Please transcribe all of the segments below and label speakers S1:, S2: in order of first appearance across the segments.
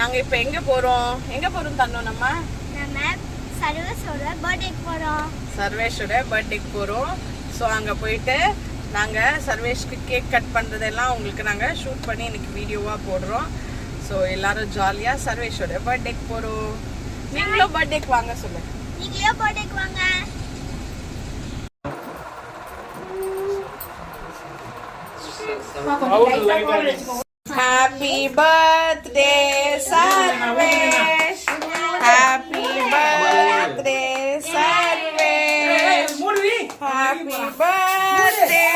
S1: நாங்க இப்ப எங்க போறோம் தன்னோம் நம்ம
S2: சர்வேஷோட பர்த்டேக்கு போறோம்.
S1: சர்வேஷோட பர்த்டேக்கு போறோம். ஸோ அங்க போயிட்டு நாங்க சர்வேஷ்க்கு கேக் கட் பண்றதெல்லாம் உங்களுக்கு நாங்க ஷூட் பண்ணி இன்னைக்கு வீடியோவா போடுறோம். ஸோ எல்லாரும் ஜாலியா சர்வேஷோட பர்த்டேக்கு போறோம். நீங்களும் பர்த்டேக்கு வாங்க சொல்லு.
S2: நீங்களும் பர்த்டேக்கு வாங்க.
S1: Happy birthday Sarvesh. Happy birthday Sarvesh. Happy birthday.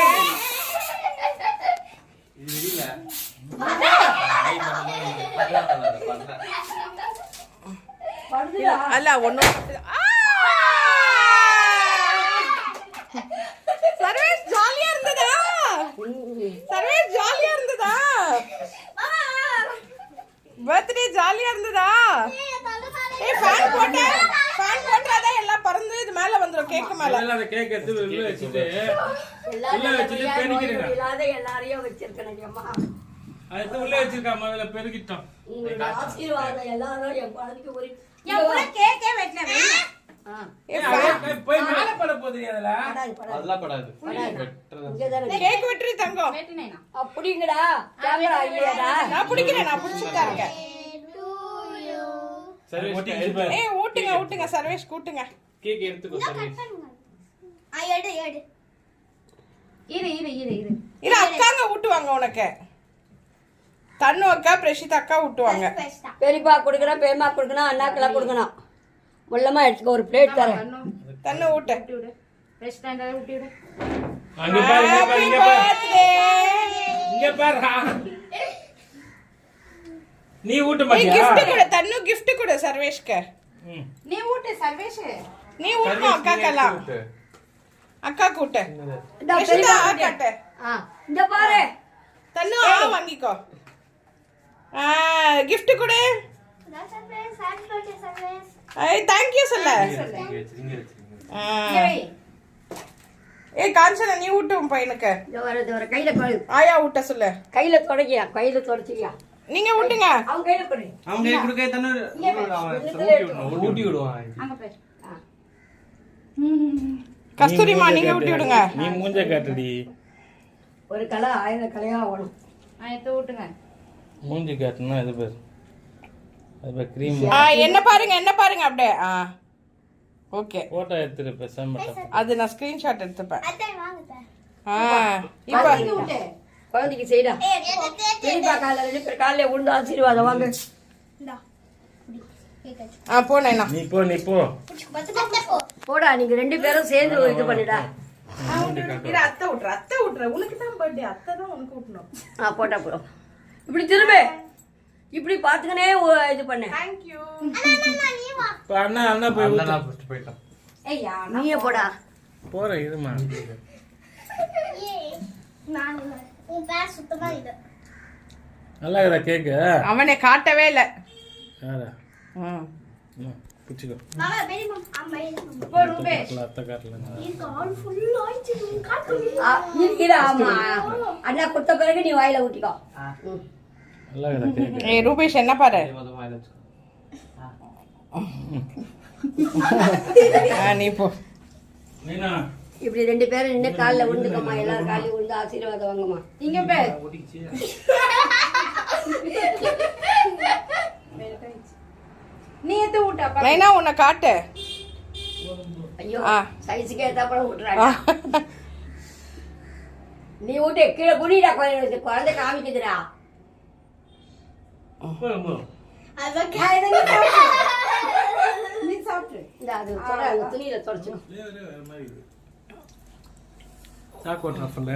S1: அல்ல ஒண்ணும் சர்வேஷ் ஜாலியா இருந்ததா? சர்வேஷ் ஜாலியா இருந்ததா? பர்த்டே ஜாலியா இருந்ததா? ஏய் ஃபேன் போட்டாத எல்லாம் பறந்து இது மேல வந்துரும் கேக் மேல.
S3: எல்லாரும் கேக் எடுத்து உள்ள வச்சிட்டு பெருக்கிடுங்க.
S4: எல்லாரையும் வச்சிருக்கேன் அம்மா.
S3: அது உள்ள வச்சிருக்காம அதுல பெருக்கிட்டோம்.
S4: உங்களுக்கு ஆசீர்வாதம் எல்லாரும் என் குழந்தைக்கு ஒரு
S2: என் கூட கேக்கே வெட்டல வேணா.
S3: போய் மேல பட போகுது
S5: அதெல்லாம் படாது.
S1: கேக் வெட்றி தங்கம்.
S4: அப்படிங்கடா கேமரா இல்லையாடா?
S1: நான் பிடிக்கிறேன், நான் பிடிச்சிட்டு தான் இருக்கேன். ஏய் ஊட்டுங்க சர்வேஷ் கூட்டுங்க.
S3: கேக் எடுத்துக்கோ சர்வேஷ்.
S2: எடு.
S1: இரு அக்காங்க ஊட்டுவாங்க உனக்கு. தன்னு அக்கா பிரஷித் அக்கா ஊட்டுவாங்க.
S4: பெரியப்பா கொடுக்கணும், பெரியம்மா கொடுக்கணும், அண்ணாக்கெல்லாம் கொடுக்கணும். முள்ளமா எடுத்துக்க ஒரு பிளேட் தரேன்.
S1: தன்னு ஊட்டு.
S3: அங்க பாரு இங்க பாரு. நீ ஊட்ட மாட்டியா?
S1: gift கொடு தன்னு, gift கொடு சர்வேஷ்க்கு.
S2: நீ ஊட்டு சர்வேஷ்.
S1: நீ ஊட்டு அக்காக்கெல்லாம். அக்கா கூட்டு. பிரஷிதா ஆக்கட்ட.
S4: இந்த பாரு.
S1: தன்னு வாங்கிக்கோ. gift கொடு.
S2: Sarvesh happy birthday Sarvesh.
S1: I thank you சொல்ல. ஏய் காஞ்சனா நீ ஊட்டு உன் பையனுக்கு.
S4: இந்த கையில கொடு.
S1: ஆயா ஊட்ட சொல்லு.
S4: கையில தொடக்கியா, கையில தொடச்சியா.
S1: நீங்க ஊட்டுங்க.
S4: அவங்க கையில கொடு.
S5: அவங்க கை கொடுக்க தன்னு ஊட்டி விடுவான்.
S4: அங்க போய்.
S1: கஸ்தூரிமா நீங்க ஊட்டி விடுங்க.
S3: நீ மூஞ்ச காட்டுடி.
S4: ஒரு கலை 1000 கலையா ஓடும்.
S2: எடுத்து ஊட்டுங்க.
S3: மூஞ்சி காட்டுனா இது பேர். அது கிரீம்.
S1: என்ன பாருங்க அப்படியே. ஓகே
S3: போட்டோ எடுத்துட்டு பேசாம
S1: அது நான் ஸ்கிரீன்ஷாட் எடுத்துப்பேன்.
S2: அத்தை வாங்குதே.
S1: இப்போ
S4: ஊட்டு. குழந்தைக்கு செய்டா. பெரியப்பா கால்ல ரெண்டு பேர் கால்ல விழுந்து ஆசீர்வாதம் வாங்க.
S2: இந்தா. கேக்.
S1: போனேனா
S3: நீ போ.
S4: போடா நீங்க ரெண்டு பேரும் சேர்ந்து இது பண்ணுடா.
S1: இரு அத்தை விட்டுற. உனக்கு தான் பர்த்டே, அத்தை தான் உனக்கு ஊட்டணும்.
S4: போட்டா போ. இப்படி திரும்ப. இப்படி பாத்துக்கனே இது பண்ணு.
S1: Thank you.
S3: அண்ணா போய் ஊத்து.
S5: நான் ஃபர்ஸ்ட் போய்ட்டான்.
S2: ஏய்யா
S4: நீயே போடா.
S3: போற இருமா.
S2: நான் உன் பேர் சுத்தமா இல்ல.
S3: நல்லா இருக்கா கேக்?
S1: அவனே காட்டவே இல்ல.
S3: யாரா? புடிச்சுக்கோ.
S2: மாமா பெரியம்மா அம்மா
S1: போ ரூபே.
S3: அத்தை காட்டல.
S2: இது ஆல் ஃபுல் ஆயிச்சு. காட்டு.
S4: நீடா அம்மா. அண்ணா குத்த பிறகு நீ வாயில ஊத்திக்கோ.
S3: நல்லா இருக்கா கேக்?
S1: ஏய் ரூபேஷ் என்ன பாரு. நீ போ.
S3: மீனா
S4: இப்படி ரெண்டு பேரும் நின்று காலில் விழுந்துக்கம்மா. எல்லாரும் காலையும் விழுந்து ஆசீர்வாதம் வாங்கம்மா.
S2: இங்க பேர் நீ எடுத்து ஊட்டா.
S1: நைனா உன்னை காட்டு.
S4: ஐயோ சைஸுக்கு ஏத்தாப்பட விட்டுறாங்க. நீ ஊட்டு கீழே குனிடா. குழந்தை காமிக்குதுடா.
S2: நீ சாப்பிடு.
S4: இந்த அது சொல்ற துணியில தொடச்சிடும்.
S3: சாக்கோட்ரா சொல்ல.